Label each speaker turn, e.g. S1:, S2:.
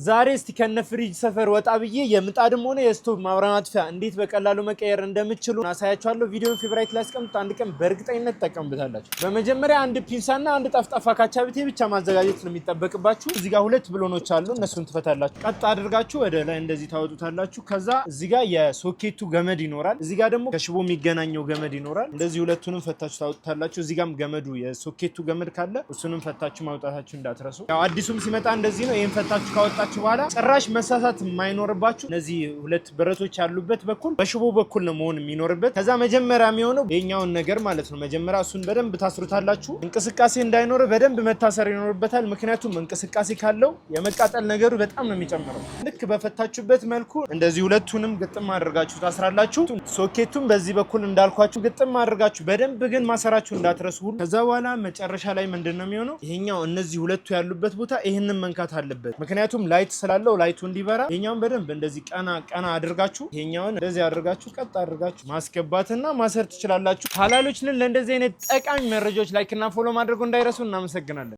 S1: ዛሬ እስቲ ከነ ፍሪጅ ሰፈር ወጣ ብዬ የምጣድም ሆነ የስቶቭ ማብሪያ ማጥፊያ እንዴት በቀላሉ መቀየር እንደምትችሉ አሳያችኋለሁ። ቪዲዮውን ፌቨራይት ላይ አስቀምጡ። አንድ ቀን በእርግጠኝነት ተጠቀሙበታላችሁ። በመጀመሪያ አንድ ፒንሳና አንድ ጠፍጣፋ ካቻቢቴ ብቻ ማዘጋጀት ነው የሚጠበቅባችሁ። እዚህ ጋር ሁለት ብሎኖች አሉ፣ እነሱን ትፈታላችሁ። ቀጥ አድርጋችሁ ወደ ላይ እንደዚህ ታወጡታላችሁ። ከዛ እዚህ ጋር የሶኬቱ ገመድ ይኖራል፣ እዚህ ጋር ደግሞ ከሽቦ የሚገናኘው ገመድ ይኖራል። እንደዚህ ሁለቱንም ፈታችሁ ታወጡታላችሁ። እዚህ ጋርም ገመዱ የሶኬቱ ገመድ ካለ እሱንም ፈታችሁ ማውጣታችሁ እንዳትረሱ። ያው አዲሱም ሲመጣ እንደዚህ ነው። ይሄን ፈታችሁ ካወጣችሁ በኋላ ጭራሽ መሳሳት የማይኖርባችሁ እነዚህ ሁለት ብረቶች ያሉበት በኩል በሽቦ በኩል ነው መሆን የሚኖርበት። ከዛ መጀመሪያ የሚሆነው የኛውን ነገር ማለት ነው። መጀመሪያ እሱን በደንብ ታስሩታላችሁ። እንቅስቃሴ እንዳይኖር በደንብ መታሰር ይኖርበታል። ምክንያቱም እንቅስቃሴ ካለው የመቃጠል ነገሩ በጣም ነው የሚጨምረው። ልክ በፈታችሁበት መልኩ እንደዚህ ሁለቱንም ግጥም አድርጋችሁ ታስራላችሁ። ሶኬቱን በዚህ በኩል እንዳልኳችሁ ግጥም አድርጋችሁ በደንብ ግን ማሰራችሁ እንዳትረሱ ሁሉ። ከዛ በኋላ መጨረሻ ላይ ምንድነው የሚሆነው? ይሄኛው እነዚህ ሁለቱ ያሉበት ቦታ ይሄንን መንካት አለበት። ምክንያቱም ላይት ስላለው ላይቱ እንዲበራ ይሄኛውን በደንብ እንደዚህ ቀና አድርጋችሁ ይሄኛውን እንደዚህ አድርጋችሁ ቀጥ አድርጋችሁ ማስገባትና ማሰር ትችላላችሁ። ሀላሎች ነን። ለእንደዚህ አይነት ጠቃሚ መረጃዎች ላይክ እና ፎሎ ማድረጉ እንዳይረሱ። እናመሰግናለን።